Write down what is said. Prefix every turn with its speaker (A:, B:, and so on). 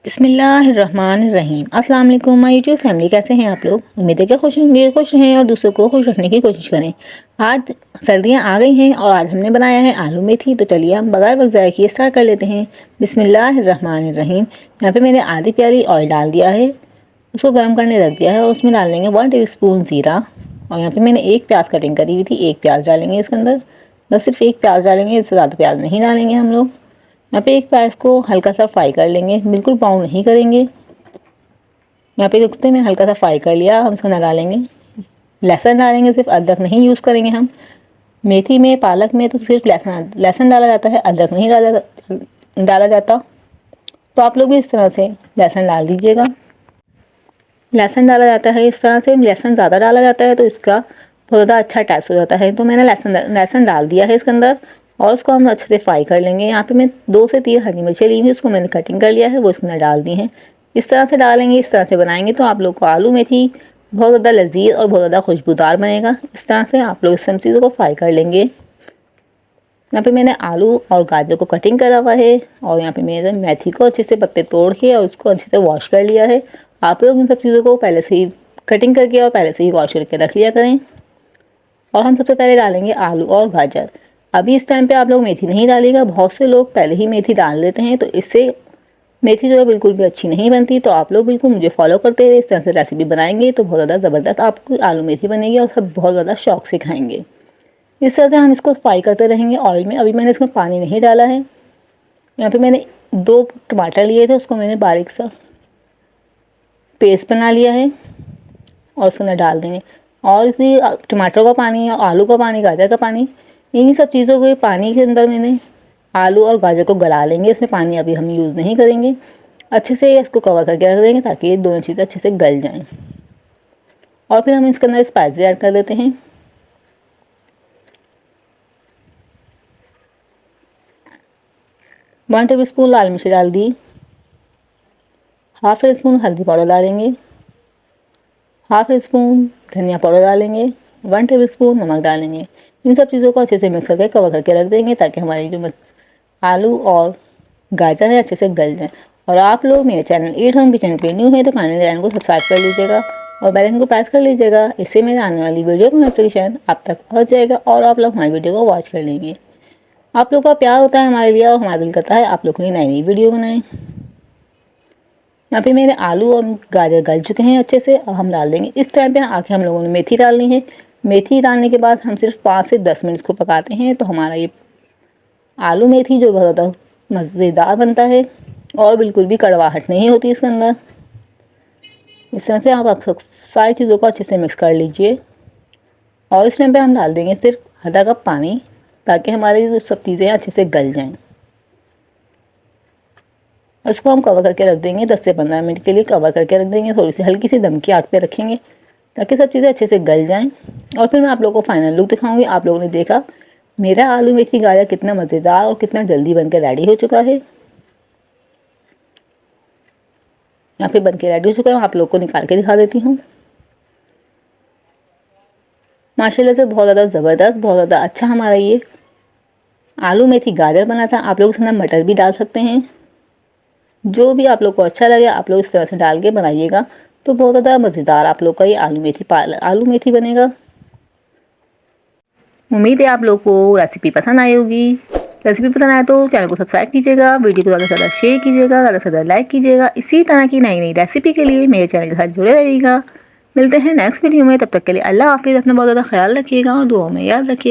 A: बिस्मिल्लाहिर्रहमानिर्रहीम। अस्सलाम वालेकुम माय यूट्यूब फैमिली, कैसे हैं आप लोग? उम्मीद है कि खुश होंगे, खुश रहें और दूसरों को खुश रखने की कोशिश करें। आज सर्दियां आ गई हैं और आज हमने बनाया है आलू मेथी। तो चलिए हम बगैर वक्त ज़ाया किए स्टार्ट कर लेते हैं। बिस्मिल्लाहिर्रहमानिर्रहीम। यहाँ पे मैंने आधी प्याली ऑयल डाल दिया है, उसको गर्म करने रख दिया है और उसमें डाल देंगे 1 टीस्पून ज़ीरा। और यहाँ पर मैंने एक प्याज कटिंग करी हुई थी, एक प्याज डालेंगे इसके अंदर, बस सिर्फ एक प्याज डालेंगे, इससे ज़्यादा प्याज नहीं डालेंगे हम लोग। यहाँ पे एक प्याज को हल्का सा फ्राई कर लेंगे, बिल्कुल ब्राउन नहीं करेंगे। यहाँ पे देखते हैं मैं हल्का सा फ्राई कर लिया। हम इसको ना डालेंगे, लहसुन डालेंगे, सिर्फ अदरक नहीं यूज़ करेंगे हम। मेथी में, पालक में तो सिर्फ लहसुन डाला जाता है, अदरक नहीं डाला जाता। तो आप लोग भी इस तरह से लहसुन डाल दीजिएगा। लहसुन डाला जाता है इस तरह से, लहसुन ज़्यादा डाला जाता है तो इसका बहुत ज़्यादा अच्छा टेस्ट हो जाता है। तो मैंने लहसुन डाल दिया है इसके अंदर और उसको हम अच्छे से फ्राई कर लेंगे। यहाँ पे मैं 2 से 3 हरी मिर्चें ली हुई, उसको मैंने कटिंग कर लिया है, वो इसके अंदर डाल दी हैं। इस तरह से डालेंगे, इस तरह से बनाएंगे तो आप लोग को आलू मेथी बहुत ज़्यादा लजीज और बहुत ज़्यादा खुशबूदार बनेगा। इस तरह से आप लोग इस सब चीज़ों को फ्राई कर लेंगे। यहाँ पे मैंने आलू और गाजर को कटिंग करा हुआ है और यहाँ पे मैंने मेथी को अच्छे से पत्ते तोड़ के और उसको अच्छे से वॉश कर लिया है। आप लोग इन सब चीज़ों को पहले से ही कटिंग करके और पहले से ही वॉश करके रख लिया करें। और हम सबसे पहले डालेंगे आलू और गाजर। अभी इस टाइम पे आप लोग मेथी नहीं डालिएगा, बहुत से लोग पहले ही मेथी डाल देते हैं तो इससे मेथी जो है बिल्कुल भी अच्छी नहीं बनती। तो आप लोग बिल्कुल मुझे फॉलो करते हुए इस तरह से रेसिपी बनाएंगे तो बहुत ज़्यादा ज़बरदस्त आपको आलू मेथी बनेगी और सब बहुत ज़्यादा शौक से खाएंगे। इस तरह से हम इसको फ्राई करते रहेंगे ऑयल में। अभी मैंने इसमें पानी नहीं डाला है। यहाँ पे मैंने 2 टमाटर लिए थे, उसको मैंने बारीक सा पेस्ट बना लिया है और उसके अंदर डाल देंगे। और इसी टमाटर का पानी और आलू का पानी, गाजर का पानी, इन्हीं सब चीज़ों के पानी के अंदर मैंने आलू और गाजर को गला लेंगे। इसमें पानी अभी हम यूज़ नहीं करेंगे। अच्छे से इसको कवर करके रख देंगे ताकि ये दोनों चीज़ें अच्छे से गल जाएं। और फिर हम इसके अंदर स्पाइसेस ऐड कर देते हैं। वन टेबल स्पून लाल मिर्च डाल दी, हाफ टी स्पून हल्दी पाउडर डालेंगे, हाफ टी स्पून धनिया पाउडर डालेंगे, 1 टेबल स्पून नमक डालेंगे। इन सब चीज़ों को अच्छे से मिक्स करके कवर करके रख देंगे ताकि हमारी जो आलू और गाजर है अच्छे से गल जाए। और आप लोग मेरे चैनल ईट होम किचन पे न्यू है तो चैनल को सब्सक्राइब कर लीजिएगा और बेल आइकन को प्रेस कर लीजिएगा। इससे मेरे आने वाली वीडियो का नोटिफिकेशन आप तक पहुंच जाएगा और आप लोग हमारी वीडियो को वॉच कर लेंगे। आप लोग का प्यार होता है हमारे लिए और हमारा दिल करता है आप लोग के लिए नई नई वीडियो बनाएं। यहाँ पे मेरे आलू और गाजर गल चुके हैं अच्छे से। अब हम डाल देंगे, इस टाइम पे आके हम लोगों ने मेथी डालनी है। मेथी डालने के बाद हम सिर्फ 5 से 10 मिनट इसको पकाते हैं तो हमारा ये आलू मेथी जो बहुत ज़्यादा मज़ेदार बनता है और बिल्कुल भी कड़वाहट नहीं होती इसके अंदर। इस तरह से आप सारी चीज़ों को अच्छे से मिक्स कर लीजिए। और इस टाइम पे हम डाल देंगे सिर्फ आधा कप पानी ताकि हमारी जो सब चीज़ें अच्छे से गल जाएं। उसको हम कवर करके रख देंगे, 10 से 15 मिनट के लिए कवर करके रख देंगे। थोड़ी सी हल्की सी दम की आग पे रखेंगे ताकि सब चीज़ें अच्छे से गल जाएं। और फिर मैं आप लोगों को फाइनल लुक दिखाऊंगी। आप लोगों ने देखा मेरा आलू मेथी गाजर कितना मज़ेदार और कितना जल्दी बनकर रेडी हो चुका है। यहाँ पे बनके रेडी हो चुका है, आप लोग को निकाल के दिखा देती हूँ। माशाल्लाह से बहुत ज़्यादा ज़बरदस्त, बहुत ज़्यादा अच्छा हमारा ये आलू मेथी गाजर बना था। आप लोग इसके अंदर मटर भी डाल सकते हैं, जो भी आप लोग को अच्छा लगे आप लोग इस तरह से डाल के बनाइएगा तो बहुत ज़्यादा मज़ेदार आप लोग का ये आलू मेथी बनेगा। उम्मीद है आप लोग को रेसिपी पसंद आई होगी। रेसिपी पसंद आए तो चैनल को सब्सक्राइब कीजिएगा, वीडियो को ज़्यादा से ज़्यादा शेयर कीजिएगा, ज़्यादा से ज़्यादा लाइक कीजिएगा। इसी तरह की नई नई रेसिपी के लिए मेरे चैनल के साथ जुड़े रहिएगा। मिलते हैं नेक्स्ट वीडियो में, तब तक के लिए अल्लाह हाफिज़। अपना बहुत ज़्यादा ख्याल रखिएगा और दुआओं में याद रखिए।